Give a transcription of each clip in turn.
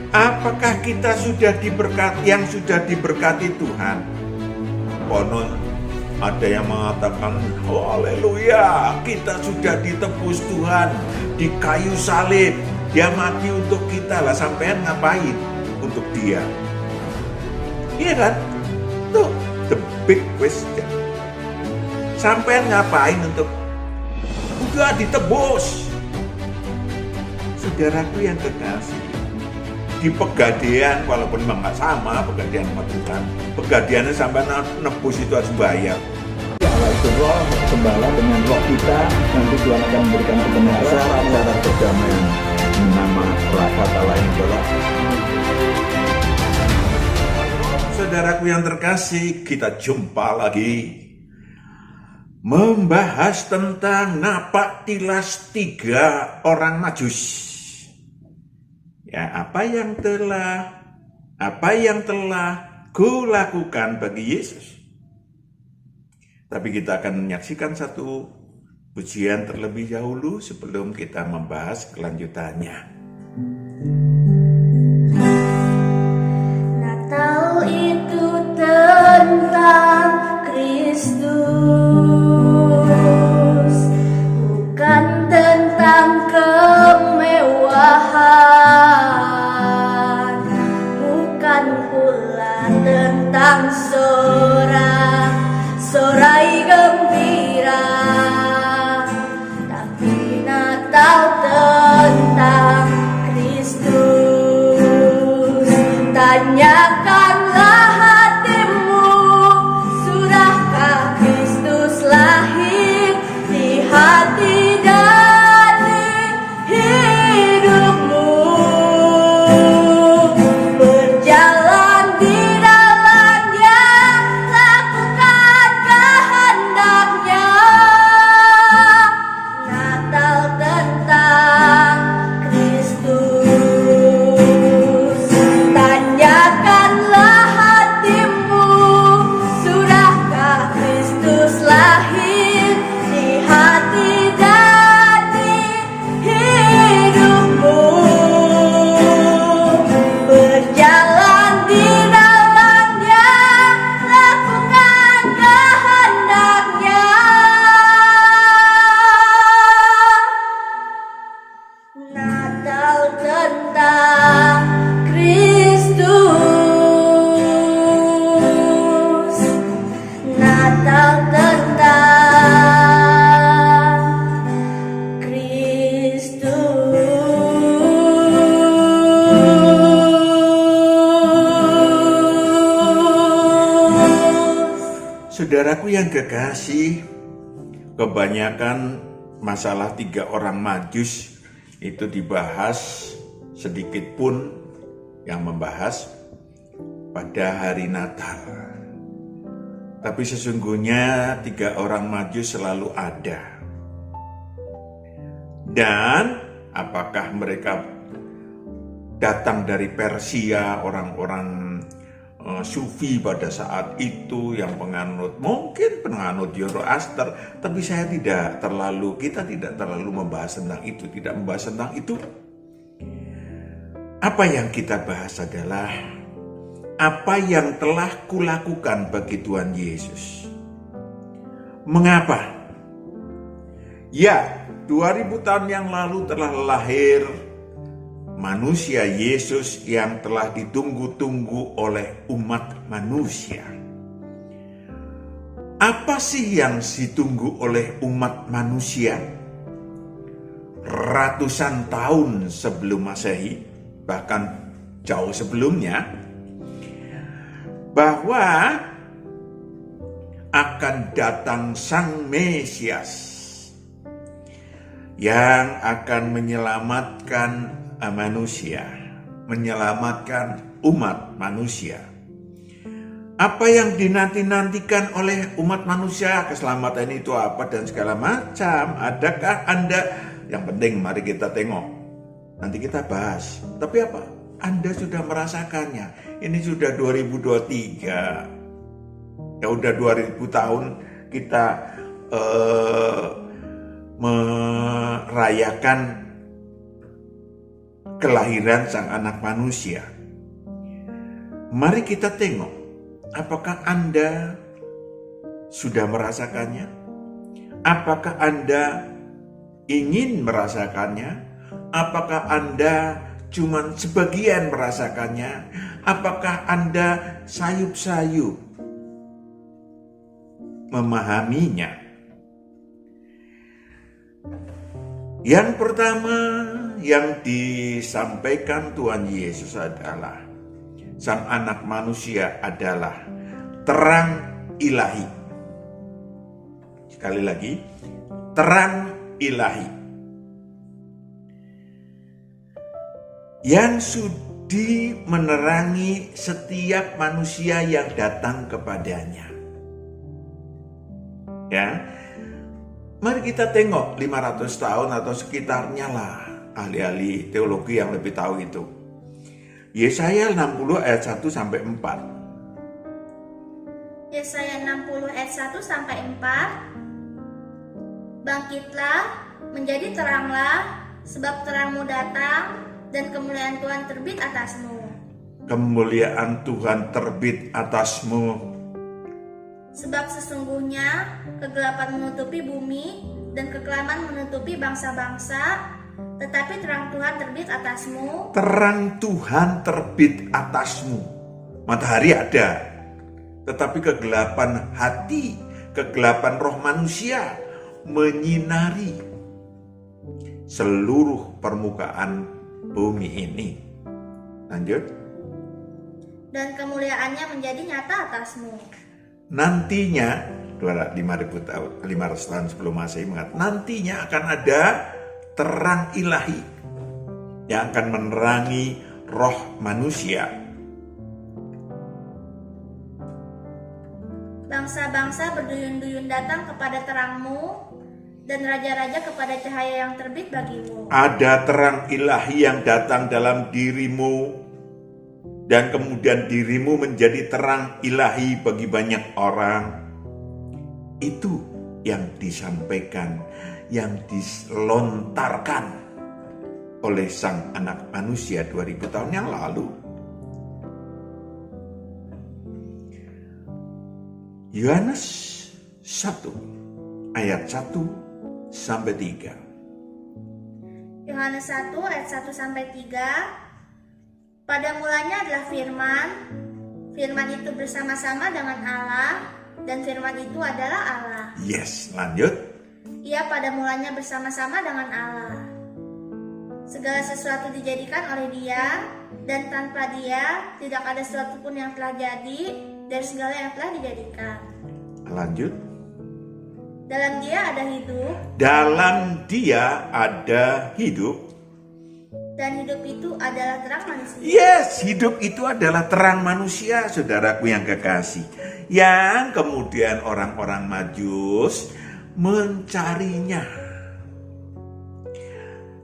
Apakah kita sudah diberkati, yang sudah diberkati Tuhan? Konon ada yang mengatakan, oh, haleluya, kita sudah ditebus Tuhan di kayu salib. Dia mati untuk kita lah, sampean ngapain untuk dia? Iya kan? Tuh, the big question. Sampean ngapain untuk udah ditebus? Saudaraku yang kekasih, di Pegadaian, walaupun memang nggak sama Pegadaian sama Tuhan, Pegadaiannya sampai nebus itu harus bayar. Allah itu roh, gembala dengan roh kita, nanti Tuhan akan memberikan kebenaran, cara perdamaian. Nama kata lain adalah. Saudaraku yang terkasih, kita jumpa lagi membahas tentang napak tilas 3 orang Majus. Ya, apa yang telah kulakukan bagi Yesus. Tapi kita akan menyaksikan satu pujian terlebih dahulu sebelum kita membahas kelanjutannya. Natal itu tentang Kristus, bukan tentang kemewahan, bukan pula tentang sorai gembira, tapi Natal tentang Kristus. Tanyakanlah hatimu, sudahkah Kristus lahir di hati dan di hidupmu? Berjalan di dalamnya, lakukan kehendaknya. Natal tentang Kristus. Tanyakanlah hatimu, sudahkah Kristus lahir di hati dan di hidupmu? Berjalan di dalamnya, lakukan kehendaknya. Natal tentang Kristus. Natal tentang Kristus. Saudaraku yang kekasih, kebanyakan masalah 3 orang Majus itu dibahas, sedikit pun yang membahas pada hari Natal. Tapi sesungguhnya 3 orang Majus selalu ada. Dan apakah mereka datang dari Persia, orang-orang Sufi pada saat itu yang mungkin penganut Zoroaster, tapi kita tidak terlalu membahas tentang itu, tidak membahas tentang itu. Apa yang kita bahas adalah apa yang telah kulakukan bagi Tuhan Yesus. Mengapa? Ya, 2000 tahun yang lalu telah lahir manusia Yesus yang telah ditunggu-tunggu oleh umat manusia. Apa sih yang ditunggu oleh umat manusia? Ratusan tahun sebelum Masehi, bahkan jauh sebelumnya, bahwa akan datang Sang Mesias yang akan menyelamatkan manusia, menyelamatkan umat manusia. Apa yang dinanti-nantikan oleh umat manusia, keselamatan itu apa dan segala macam. Adakah Anda, yang penting mari kita tengok, nanti kita bahas. Tapi apa? Anda sudah merasakannya. Ini sudah 2023. Ya udah 2000 tahun kita merayakan kelahiran sang anak manusia. Mari kita tengok, apakah Anda sudah merasakannya? Apakah Anda ingin merasakannya? Apakah Anda cuma sebagian merasakannya? Apakah Anda sayup-sayup memahaminya? Yang pertama yang disampaikan Tuhan Yesus adalah sang anak manusia adalah terang ilahi. Sekali lagi, terang ilahi yang sudi menerangi setiap manusia yang datang kepadanya. Ya, mari kita tengok 500 tahun atau sekitarnya lah, ahli-ahli teologi yang lebih tahu itu. Yesaya 60 ayat 1 sampai 4. Yesaya 60 ayat 1 sampai 4. Bangkitlah, menjadi teranglah, sebab terangmu datang dan kemuliaan Tuhan terbit atasmu. Kemuliaan Tuhan terbit atasmu. Sebab sesungguhnya kegelapan menutupi bumi dan kekelaman menutupi bangsa-bangsa, tetapi terang Tuhan terbit atasmu. Terang Tuhan terbit atasmu. Matahari ada, tetapi kegelapan hati, kegelapan roh manusia menyinari seluruh permukaan bumi ini. Lanjut. Dan kemuliaannya menjadi nyata atasmu. Nantinya 500 tahun sebelum Masehi mengatakan nantinya akan ada terang ilahi yang akan menerangi roh manusia. Bangsa-bangsa berduyun-duyun datang kepada terangmu, dan raja-raja kepada cahaya yang terbit bagimu. Ada terang ilahi yang datang dalam dirimu, dan kemudian dirimu menjadi terang ilahi bagi banyak orang. Itu yang disampaikan, yang dilontarkan oleh sang anak manusia 2000 tahun yang lalu. Yohanes 1 ayat 1 sampai 3. Yohanes 1 ayat 1 sampai 3. Pada mulanya adalah firman. Firman itu bersama-sama dengan Allah, dan firman itu adalah Allah. Yes, lanjut. Ia pada mulanya bersama-sama dengan Allah. Segala sesuatu dijadikan oleh Dia, dan tanpa Dia tidak ada sesuatu pun yang telah jadi dari segala yang telah dijadikan. Lanjut. Dalam Dia ada hidup. Dalam Dia ada hidup. Dan hidup itu adalah terang manusia. Yes, hidup itu adalah terang manusia, saudaraku yang kekasih. Yang kemudian orang-orang Majus mencarinya.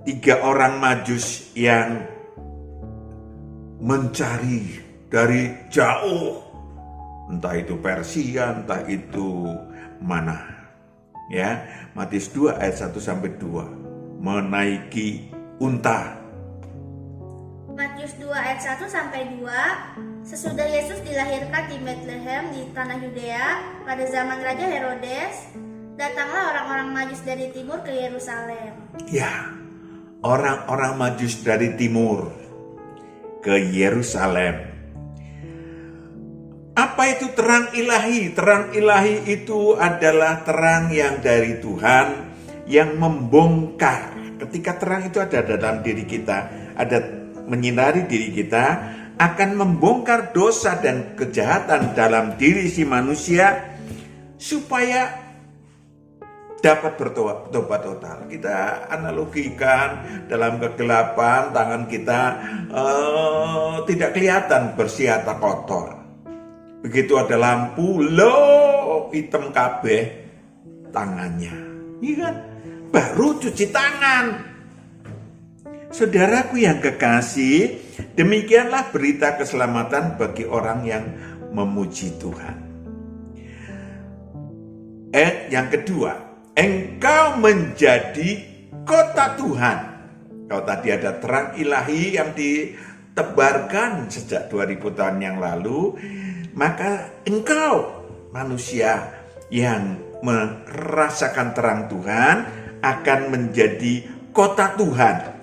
3 orang Majus yang mencari dari jauh. Entah itu Persia, entah itu mana. Ya, Matius 2 ayat 1 sampai 2. Menaiki unta. Matius 2 ayat 1 sampai 2. Sesudah Yesus dilahirkan di Bethlehem di tanah Yudea pada zaman Raja Herodes, datanglah orang-orang Majus dari timur ke Yerusalem. Ya, orang-orang Majus dari timur ke Yerusalem. Apa itu terang ilahi? Terang ilahi itu adalah terang yang dari Tuhan yang membongkar. Ketika terang itu ada dalam diri kita, ada menyinari diri kita, akan membongkar dosa dan kejahatan dalam diri si manusia supaya dapat bertobat total. Kita analogikan dalam kegelapan, tangan kita tidak kelihatan bersih atau kotor. Begitu ada lampu, hitam kabeh tangannya. Iya kan? Baru cuci tangan. Saudaraku yang kekasih, demikianlah berita keselamatan bagi orang yang memuji Tuhan. Yang kedua, engkau menjadi kota Tuhan. Kalau tadi ada terang ilahi yang ditebarkan sejak 2000 tahun yang lalu, maka engkau manusia yang merasakan terang Tuhan akan menjadi kota Tuhan.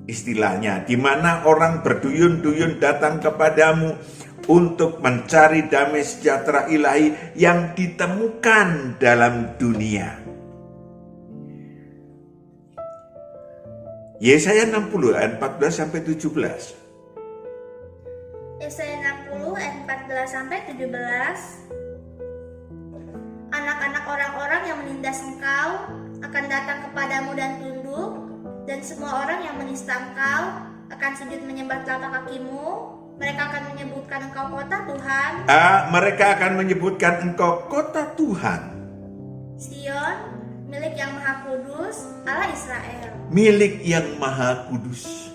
Istilahnya, di mana orang berduyun-duyun datang kepadamu untuk mencari damai sejahtera ilahi yang ditemukan dalam dunia. Yesaya 60 ayat 14 sampai 17. Yesaya 60 ayat 14 sampai 17. Anak-anak orang-orang yang menindas engkau akan datang kepadamu dan tunduk, dan semua orang yang menista engkau akan sujud menyembah telapak kakimu. Mereka akan menyebutkan engkau kota Tuhan. Mereka akan menyebutkan engkau kota Tuhan. Sion, milik yang Maha Kudus, Allah Israel. Milik yang Maha Kudus.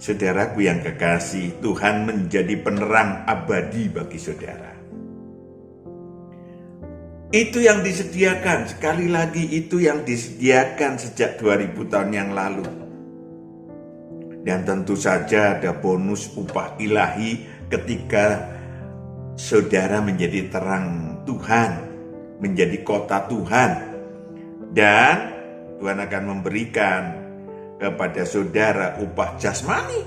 Saudaraku yang kekasih, Tuhan menjadi penerang abadi bagi saudara. Itu yang disediakan, sekali lagi itu yang disediakan sejak 2000 tahun yang lalu. Dan tentu saja ada bonus upah ilahi ketika saudara menjadi terang Tuhan, menjadi kota Tuhan. Dan Tuhan akan memberikan kepada saudara upah jasmani.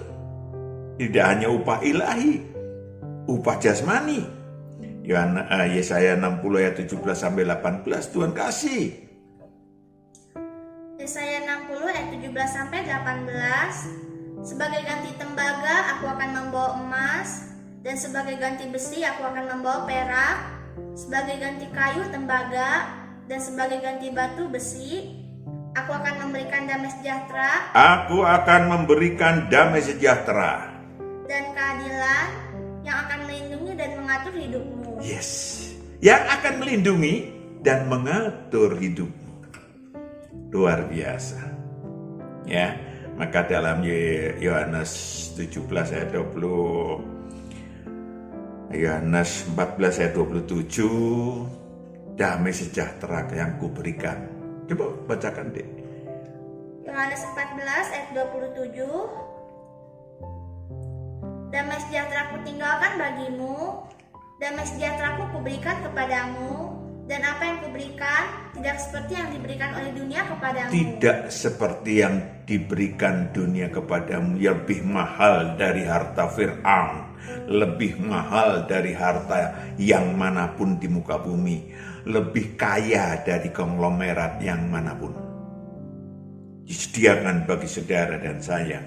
Tidak hanya upah ilahi, upah jasmani. Yesaya 60 ayat 17 sampai 18 Tuhan kasih. Yesaya 60 ayat 17 sampai 18. Sebagai ganti tembaga aku akan membawa emas, dan sebagai ganti besi aku akan membawa perak. Sebagai ganti kayu tembaga, dan sebagai ganti batu besi aku akan memberikan damai sejahtera. Aku akan memberikan damai sejahtera Dan keadilan yang akan melindungi dan mengatur hidupmu. Yes, yang akan melindungi dan mengatur hidupmu. Luar biasa. Ya, maka dalam Yohanes 17 ayat 20, Yohanes 14 ayat 27, damai sejahtera yang kuberikan. Coba bacakan deh. Yohanes 14 ayat 27. Damai sejahtera kutinggalkan bagimu, damai sejahtera kuberikan kepadamu, dan apa yang kuberikan tidak seperti yang diberikan oleh dunia kepadamu. Tidak seperti yang diberikan dunia kepadamu, yang lebih mahal dari harta Fir'aun, lebih mahal dari harta yang manapun di muka bumi, lebih kaya dari konglomerat yang manapun. Disediakan bagi saudara dan saya,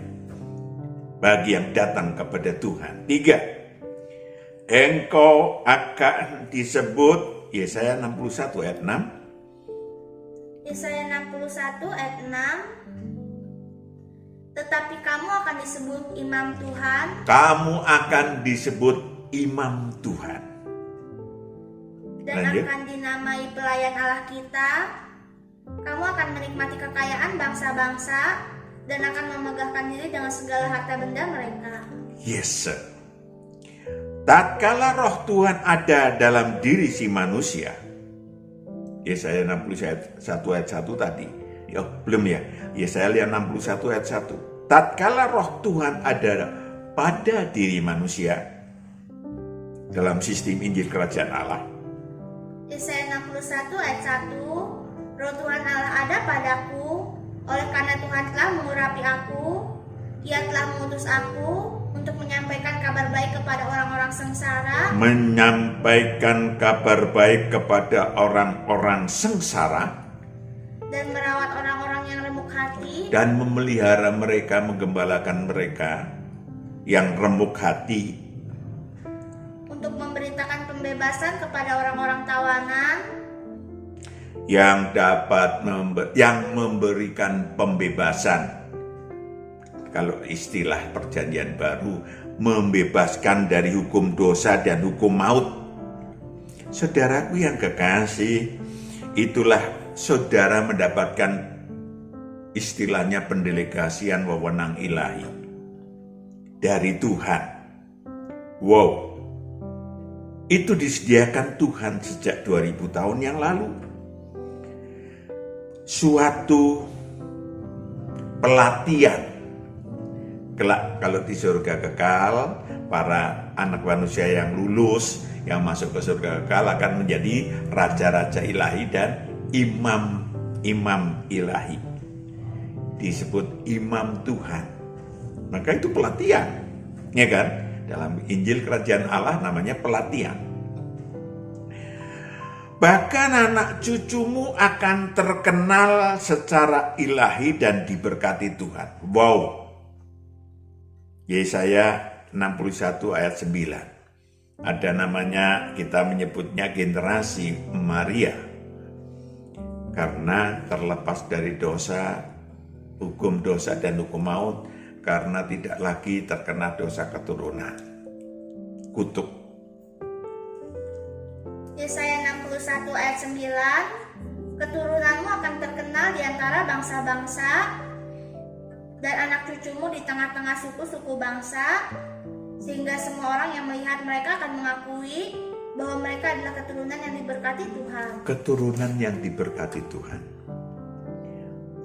bagi yang datang kepada Tuhan. 3. Engkau akan disebut, Yesaya 61 ayat 6. Yesaya 61 ayat 6. Tetapi kamu akan disebut imam Tuhan. Kamu akan disebut imam Tuhan. Dan Lanjut. akan dinamai pelayan Allah kita. Kamu akan menikmati kekayaan bangsa-bangsa dan akan memegahkan diri dengan segala harta benda mereka. Yes, sir. Tatkala roh Tuhan ada dalam diri si manusia. Yesaya 61 ayat 1 tadi. Belum ya. Yesaya 61 ayat 1. Tatkala roh Tuhan ada pada diri manusia dalam sistem Injil Kerajaan Allah. Yesaya 61 ayat 1. Roh Tuhan Allah ada padaku, oleh karena Tuhan telah mengurapi aku. Ia telah mengutus aku untuk menyampaikan kabar baik kepada orang-orang sengsara. Menyampaikan kabar baik kepada orang-orang sengsara. Dan merawat orang-orang yang remuk hati. Dan memelihara mereka, menggembalakan mereka yang remuk hati. Untuk memberitakan pembebasan kepada orang-orang tawanan. Yang dapat memberikan pembebasan. Kalau istilah perjanjian baru, membebaskan dari hukum dosa dan hukum maut. Saudaraku yang kekasih, itulah saudara mendapatkan istilahnya pendelegasian wewenang ilahi dari Tuhan. Wow, itu disediakan Tuhan sejak 2000 tahun yang lalu. Suatu pelatihan. Kelak kalau di surga kekal, para anak manusia yang lulus, yang masuk ke surga kekal akan menjadi raja-raja ilahi dan imam ilahi. Disebut imam Tuhan. Maka itu pelatihan, ya kan? Dalam Injil Kerajaan Allah namanya pelatihan. Bahkan anak cucumu akan terkenal secara ilahi dan diberkati Tuhan. Wow. Yesaya 61 ayat 9. Ada namanya, kita menyebutnya generasi Maria. Karena terlepas dari dosa, hukum dosa dan hukum maut, karena tidak lagi terkena dosa keturunan. Kutuk. Yesaya 61 ayat 9, keturunanmu akan terkenal di antara bangsa-bangsa dan anak cucumu di tengah-tengah suku-suku bangsa, sehingga semua orang yang melihat mereka akan mengakui bahwa mereka adalah keturunan yang diberkati Tuhan. Keturunan yang diberkati Tuhan.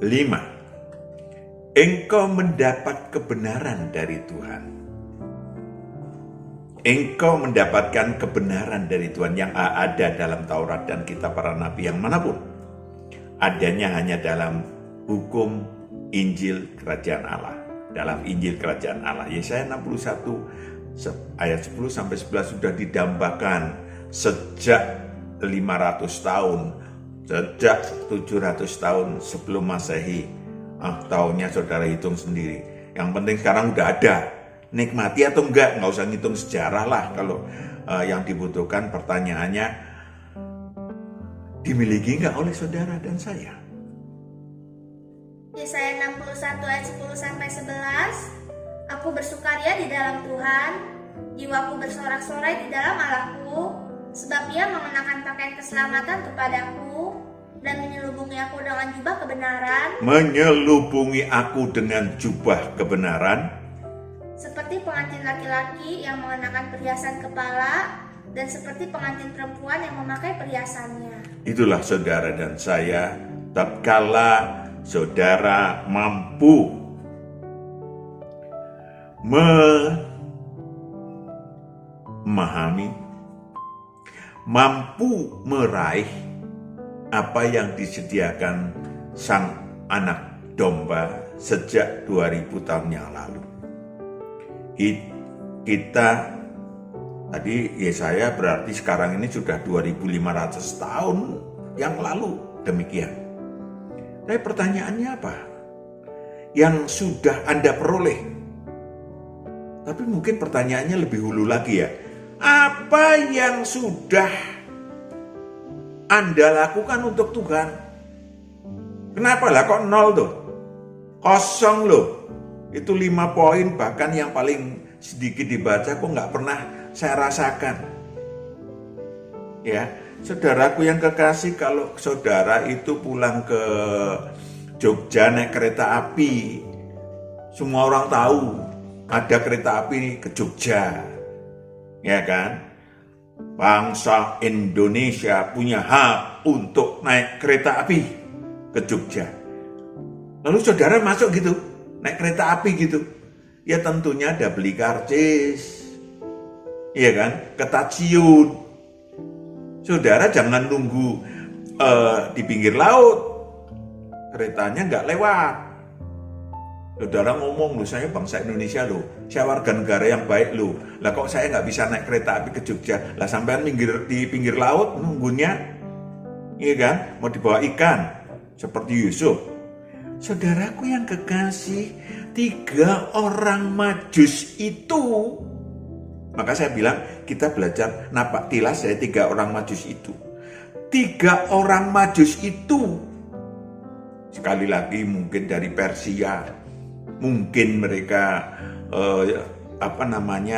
5. Engkau mendapat kebenaran dari Tuhan. Engkau mendapatkan kebenaran dari Tuhan yang ada dalam Taurat dan kitab para nabi yang manapun. Adanya hanya dalam hukum Injil Kerajaan Allah. Dalam Injil Kerajaan Allah. Yesaya 61 ayat 10 sampai 11 sudah didambakan sejak 500 tahun, sejak 700 tahun sebelum Masehi. Tahunnya saudara hitung sendiri. Yang penting sekarang udah ada. Nikmati atau enggak usah ngitung sejarah lah. Kalau yang dibutuhkan pertanyaannya, dimiliki enggak oleh saudara dan saya? Yesaya 61 ayat 10 sampai 11, aku bersukaria di dalam Tuhan, jiwaku bersorak-sorai di dalam Allahku, sebab Ia mengenakan pakaian keselamatan kepadaku dan menyelubungi aku dengan jubah kebenaran. Menyelubungi aku dengan jubah kebenaran. Seperti pengantin laki-laki yang mengenakan perhiasan kepala dan seperti pengantin perempuan yang memakai perhiasannya. Itulah saudara dan saya, tatkala saudara mampu memahami, mampu meraih apa yang disediakan sang anak domba sejak 2000 tahun yang lalu. Kita tadi Yesaya berarti sekarang ini sudah 2500 tahun yang lalu demikian. Tapi pertanyaannya apa? Yang sudah Anda peroleh. Tapi mungkin pertanyaannya lebih hulu lagi ya. Apa yang sudah Anda lakukan untuk Tuhan? Kenapa lah kok 0 tuh? Kosong loh. Itu 5 poin bahkan yang paling sedikit dibaca kok nggak pernah saya rasakan. Ya, saudaraku yang kekasih, kalau saudara itu pulang ke Jogja naik kereta api, semua orang tahu ada kereta api ke Jogja. Ya kan? Bangsa Indonesia punya hak untuk naik kereta api ke Jogja. Lalu saudara masuk gitu, naik kereta api gitu. Ya tentunya ada beli karcis. Iya kan? Ke stasiun. Saudara jangan nunggu di pinggir laut. Keretanya nggak lewat. Saudara ngomong, loh saya bangsa Indonesia loh. Saya warga negara yang baik loh. Lah kok saya nggak bisa naik kereta api ke Jogja? Lah sampean di pinggir laut nunggunya. Iya kan? Mau dibawa ikan. Seperti Yusuf. Saudaraku yang kekasih, 3 orang Majus itu, maka saya bilang kita belajar napak tilas dari 3 orang Majus itu. 3 orang Majus itu, sekali lagi mungkin dari Persia, mungkin mereka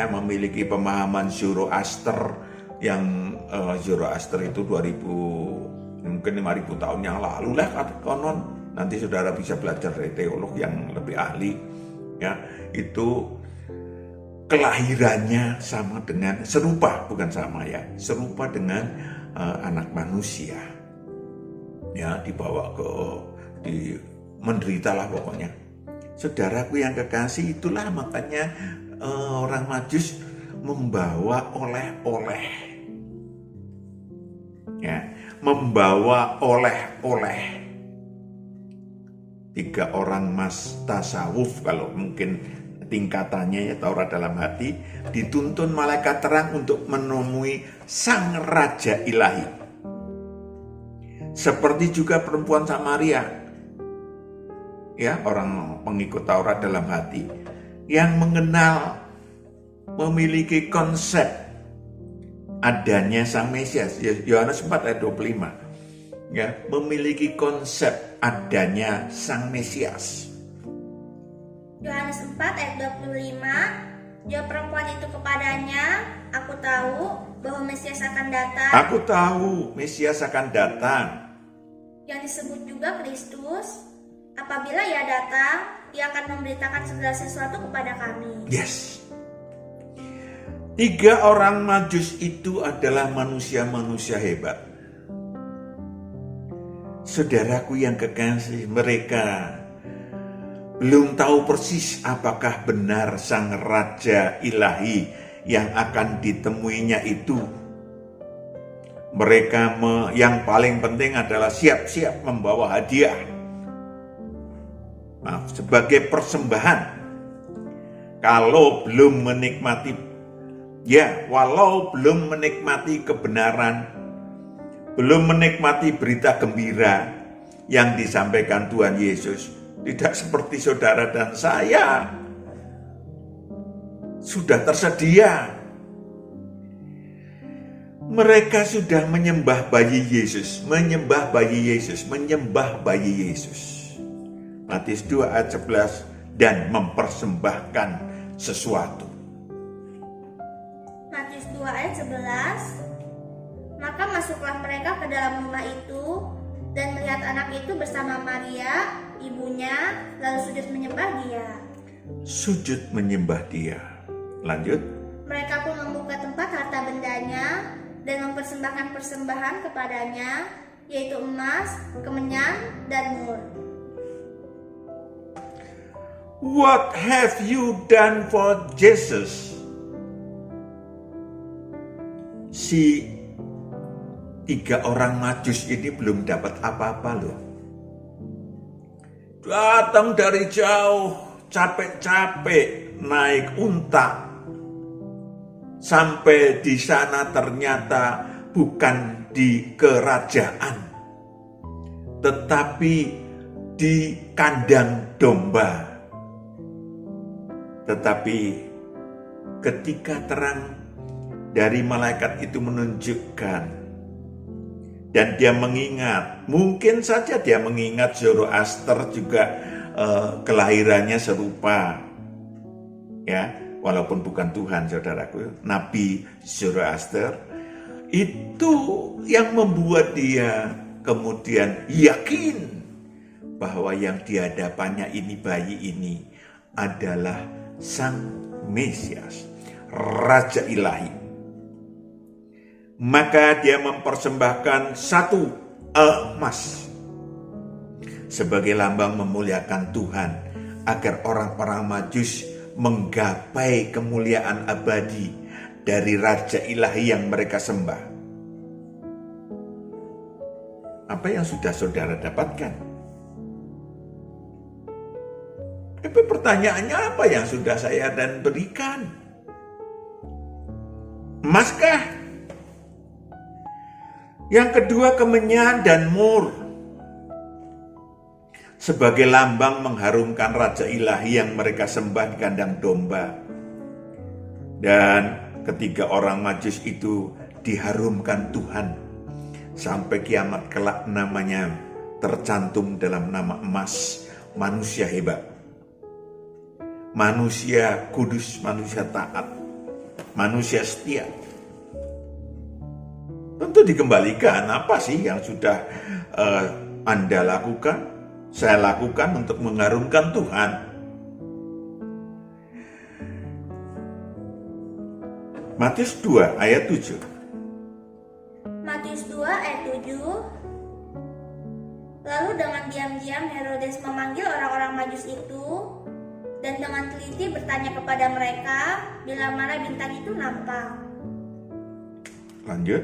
memiliki pemahaman Zoroaster yang Zoroaster itu 5.000 tahun yang lalu lah konon. Nanti saudara bisa belajar dari teolog yang lebih ahli. Ya, itu kelahirannya serupa dengan anak manusia. Ya, dibawa menderita lah pokoknya. Saudaraku yang kekasih, itulah makanya orang Majus membawa oleh-oleh. Ya, membawa oleh-oleh. 3 orang mas tasawuf, kalau mungkin tingkatannya ya, Taurat dalam hati, dituntun malaikat terang untuk menemui sang Raja Ilahi. Seperti juga perempuan Samaria, ya, orang pengikut Taurat dalam hati, yang mengenal, memiliki konsep adanya sang Mesias. Yohanes 4 ayat 25. Ya, memiliki konsep adanya sang Mesias. Yohanes 4 ayat 25, jawab perempuan itu kepadanya, aku tahu bahwa Mesias akan datang. Aku tahu Mesias akan datang. Yang disebut juga Kristus. Apabila ia datang, ia akan memberitakan segala sesuatu kepada kami. Yes. 3 orang Majus itu adalah manusia-manusia hebat. Saudaraku yang kekasih, mereka belum tahu persis apakah benar sang Raja Ilahi yang akan ditemuinya itu. Mereka yang paling penting adalah siap-siap membawa hadiah. Sebagai persembahan. Kalau belum menikmati, walau belum menikmati kebenaran, belum menikmati berita gembira yang disampaikan Tuhan Yesus, tidak seperti saudara dan saya, sudah tersedia. Mereka sudah menyembah bayi Yesus, menyembah bayi Yesus, menyembah bayi Yesus. Matius 2 ayat 11, dan mempersembahkan sesuatu. Matius 2 ayat 11, maka masuklah mereka ke dalam rumah itu dan melihat anak itu bersama Maria, ibunya, lalu sujud menyembah dia. Sujud menyembah dia. Lanjut. Mereka pun membuka tempat harta bendanya dan mempersembahkan persembahan kepadanya, yaitu emas, kemenyan, dan mur. What have you done for Jesus? Si 3 orang Majus ini belum dapat apa-apa loh. Datang dari jauh, capek-capek naik unta. Sampai di sana ternyata bukan di kerajaan, tetapi di kandang domba. Tetapi ketika terang dari malaikat itu menunjukkan, dan dia mengingat, mungkin saja dia mengingat Zoroaster juga kelahirannya serupa, ya, walaupun bukan Tuhan, saudaraku, Nabi Zoroaster, itu yang membuat dia kemudian yakin bahwa yang di hadapannya ini, bayi ini adalah sang Mesias, Raja Ilahi. Maka dia mempersembahkan 1 emas sebagai lambang memuliakan Tuhan, agar orang-orang Majus menggapai kemuliaan abadi dari Raja Ilahi yang mereka sembah. Apa yang sudah saudara dapatkan? Tapi pertanyaannya, apa yang sudah saya dan berikan? Emaskah? Yang kedua, kemenyan dan mur sebagai lambang mengharumkan Raja Ilahi yang mereka sembah di kandang domba. Dan ketiga orang Majus itu diharumkan Tuhan sampai kiamat kelak, namanya tercantum dalam nama emas, manusia hebat, manusia kudus, manusia taat, manusia setia. Tentu dikembalikan, apa sih yang sudah Anda lakukan, saya lakukan untuk mengharumkan Tuhan. Matius 2 ayat 7. Matius 2 ayat 7. Lalu dengan diam-diam Herodes memanggil orang-orang Majus itu dan dengan teliti bertanya kepada mereka bila mana bintang itu nampak. Lanjut.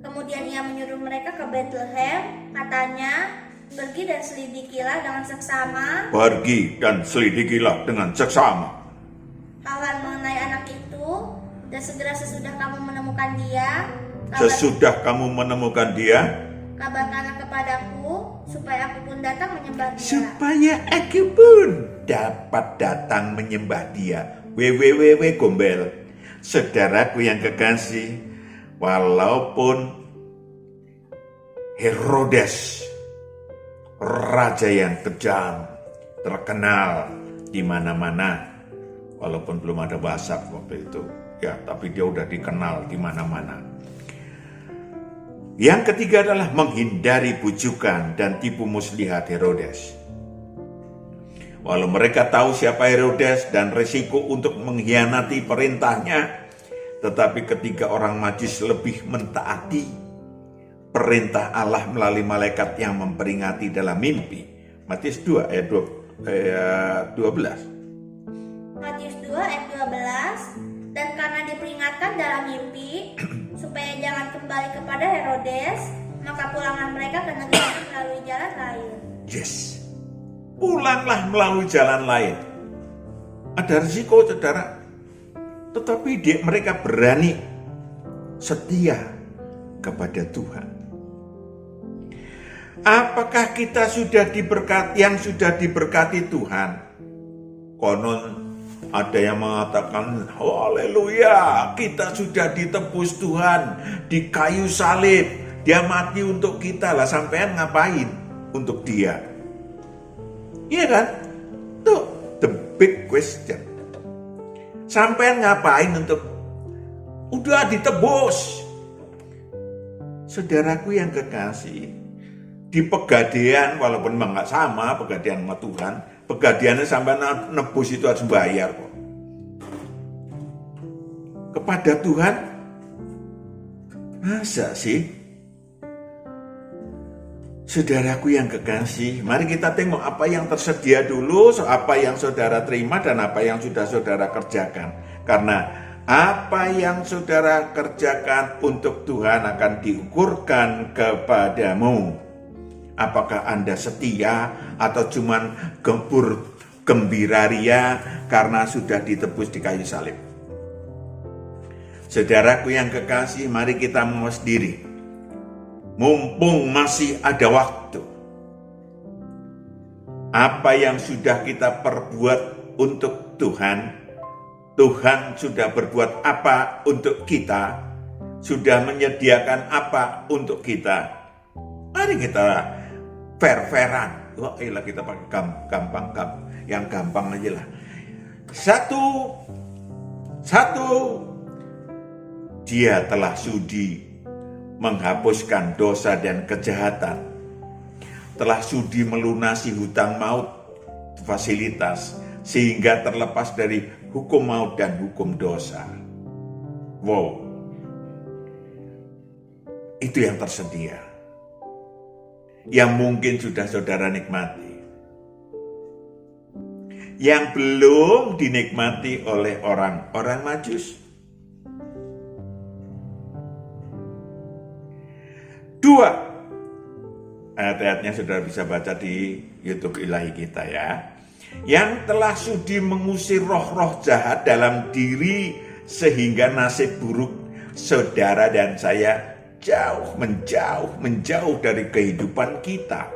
Kemudian ia menyuruh mereka ke Bethlehem, katanya, pergi dan selidikilah dengan seksama Pergi dan selidikilah dengan seksama hal-hal mengenai anak itu, dan segera sesudah kamu menemukan dia, kabarkanlah kepadaku, supaya aku pun datang menyembah dia. supaya aku pun dapat datang menyembah dia. Www gombel. Saudaraku yang kekasih, walaupun Herodes, raja yang kejam, terkenal di mana-mana, walaupun belum ada WhatsApp waktu itu, ya, tapi dia udah dikenal di mana-mana. Yang ketiga adalah menghindari bujukan dan tipu muslihat Herodes. Walau mereka tahu siapa Herodes dan resiko untuk mengkhianati perintahnya, tetapi ketika orang Majus lebih mentaati perintah Allah melalui malaikat yang memperingati dalam mimpi. Matius 2 ayat 12. Matius 2 ayat 12, dan karena diperingatkan dalam mimpi supaya jangan kembali kepada Herodes, maka pulanglah mereka ke negeri itu melalui jalan lain. Yes, pulanglah melalui jalan lain. Ada risiko, saudara, tetapi mereka berani setia kepada Tuhan. Apakah kita sudah diberkati, yang sudah diberkati Tuhan? Konon ada yang mengatakan, haleluya, kita sudah ditebus Tuhan di kayu salib. Dia mati untuk kita lah, sampean ngapain untuk dia? Iya kan? Tuh, the big question. Sampean ngapain untuk? Udah ditebus. Saudaraku yang kekasih, di Pegadaian, walaupun memang nggak sama Pegadaian sama Tuhan, Pegadiannya sampai nebus itu harus bayar kok. Kepada Tuhan, masa sih? Saudaraku yang kekasih, mari kita tengok apa yang tersedia dulu, apa yang saudara terima dan apa yang sudah saudara kerjakan. Karena apa yang saudara kerjakan untuk Tuhan akan diukurkan kepadamu. Apakah Anda setia atau cuman gembira ria karena sudah ditebus di kayu salib? Saudaraku yang kekasih, mari kita mawas diri. Mumpung masih ada waktu. Apa yang sudah kita perbuat untuk Tuhan, Tuhan sudah berbuat apa untuk kita, sudah menyediakan apa untuk kita. Mari kita fair-fairan. Wah, iyalah kita pakai gampang, yang gampang aja lah. Satu, dia telah sudi menghapuskan dosa dan kejahatan, telah sudi melunasi hutang maut, fasilitas, sehingga terlepas dari hukum maut dan hukum dosa. Wow, itu yang tersedia, yang mungkin sudah saudara nikmati, yang belum dinikmati oleh orang-orang Majus. 2, ayat-ayatnya saudara bisa baca di YouTube Ilahi kita ya. Yang telah sudi mengusir roh-roh jahat dalam diri sehingga nasib buruk saudara dan saya menjauh dari kehidupan kita.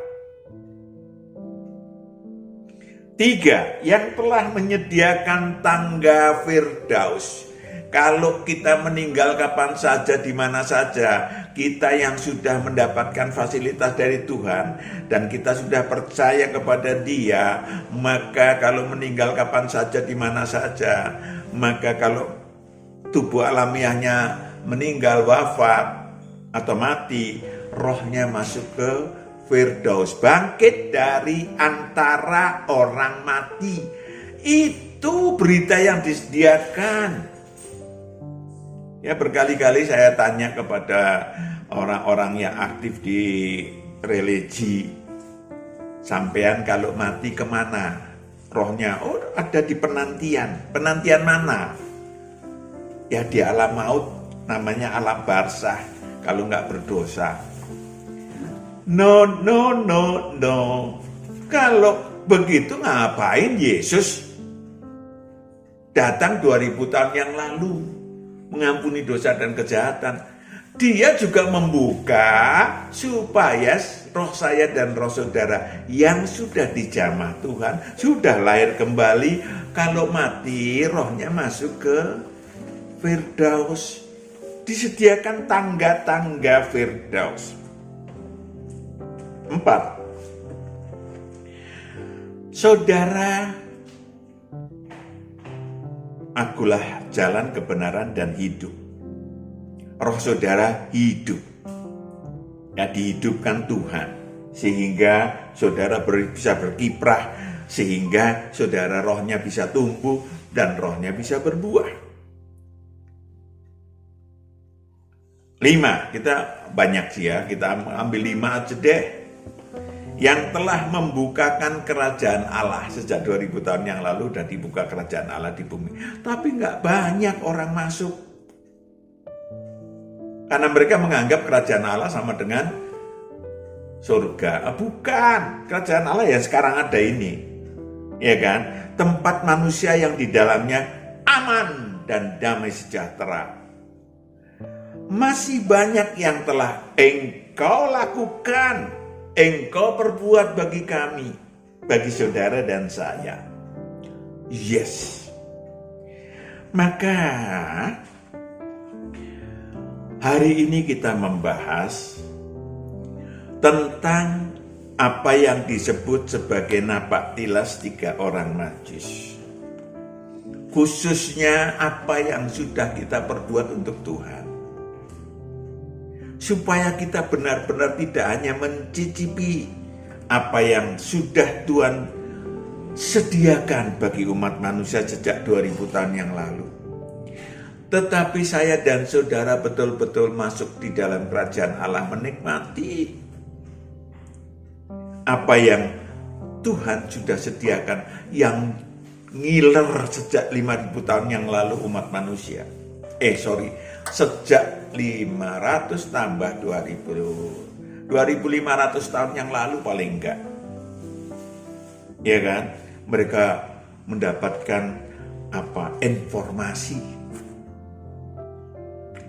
3, yang telah menyediakan tangga Firdaus. Kalau kita meninggal kapan saja, di mana saja, kita yang sudah mendapatkan fasilitas dari Tuhan dan kita sudah percaya kepada Dia, maka kalau meninggal kapan saja, di mana saja, maka kalau tubuh alamiahnya meninggal, wafat atau mati, rohnya masuk ke Firdaus, bangkit dari antara orang mati. Itu berita yang disediakan. Ya, berkali-kali saya tanya kepada orang-orang yang aktif di religi, sampean kalau mati kemana? rohnya? Oh, ada di penantian. Penantian mana? Ya di alam maut, namanya alam barzah kalau nggak berdosa. No. Kalau begitu ngapain Yesus datang 2000 tahun yang lalu mengampuni dosa dan kejahatan? Dia juga membuka supaya roh saya dan roh saudara yang sudah dijamah Tuhan, sudah lahir kembali, kalau mati rohnya masuk ke Firdaus. Disediakan tangga-tangga Firdaus. 4. Saudara, akulah jalan kebenaran dan hidup. Roh saudara hidup. Ya, dihidupkan Tuhan. Sehingga saudara bisa berkiprah. Sehingga saudara rohnya bisa tumbuh dan rohnya bisa berbuah. 5, kita banyak sih ya, kita ambil 5 aja deh. Yang telah membukakan kerajaan Allah sejak 2000 tahun yang lalu, dan dibuka kerajaan Allah di bumi. Tapi nggak banyak orang masuk. Karena mereka menganggap kerajaan Allah sama dengan surga. Bukan, kerajaan Allah yang sekarang ada ini. Ya kan? Tempat manusia yang di dalamnya aman dan damai sejahtera. Masih banyak yang telah engkau lakukan, engkau perbuat bagi kami, bagi saudara dan saya. Yes. Maka hari ini kita membahas tentang apa yang disebut sebagai napak tilas 3 orang Majus. Khususnya apa yang sudah kita perbuat untuk Tuhan. Supaya kita benar-benar tidak hanya mencicipi apa yang sudah Tuhan sediakan bagi umat manusia sejak 2000 tahun yang lalu. Tetapi saya dan saudara betul-betul masuk di dalam kerajaan Allah, menikmati apa yang Tuhan sudah sediakan, yang ngiler sejak 5000 tahun yang lalu umat manusia. Sejak 500 tambah 2000. 2500 tahun yang lalu paling enggak. Ya kan? Mereka mendapatkan informasi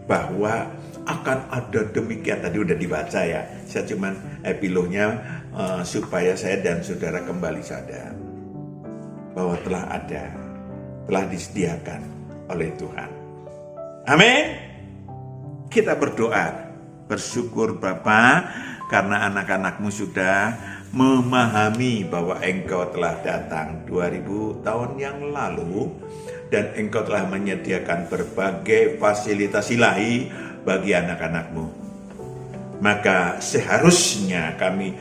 bahwa akan ada demikian. Tadi udah dibaca ya. Saya cuman epilognya supaya saya dan saudara kembali sadar bahwa telah ada, telah disediakan oleh Tuhan. Amin. Kita berdoa, bersyukur Bapa, karena anak-anakmu sudah memahami bahwa Engkau telah datang 2000 tahun yang lalu, dan Engkau telah menyediakan berbagai fasilitas ilahi bagi anak-anakmu. Maka seharusnya kami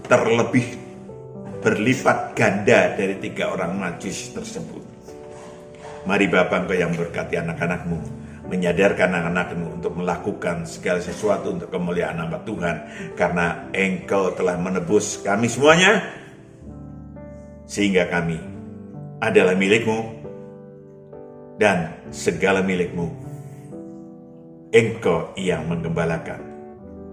terlebih berlipat ganda dari 3 orang Majus tersebut. Mari Bapa, Engkau yang berkati anak-anakmu, menyadarkan anak-anakmu untuk melakukan segala sesuatu untuk kemuliaan nama Tuhan, karena Engkau telah menebus kami semuanya, sehingga kami adalah milik-Mu, dan segala milik-Mu Engkau yang menggembalakan,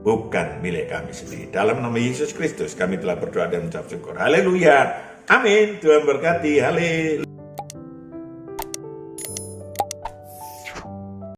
bukan milik kami sendiri. Dalam nama Yesus Kristus kami telah berdoa dan mengucap syukur. Haleluya. Amin. Tuhan berkati. Haleluya.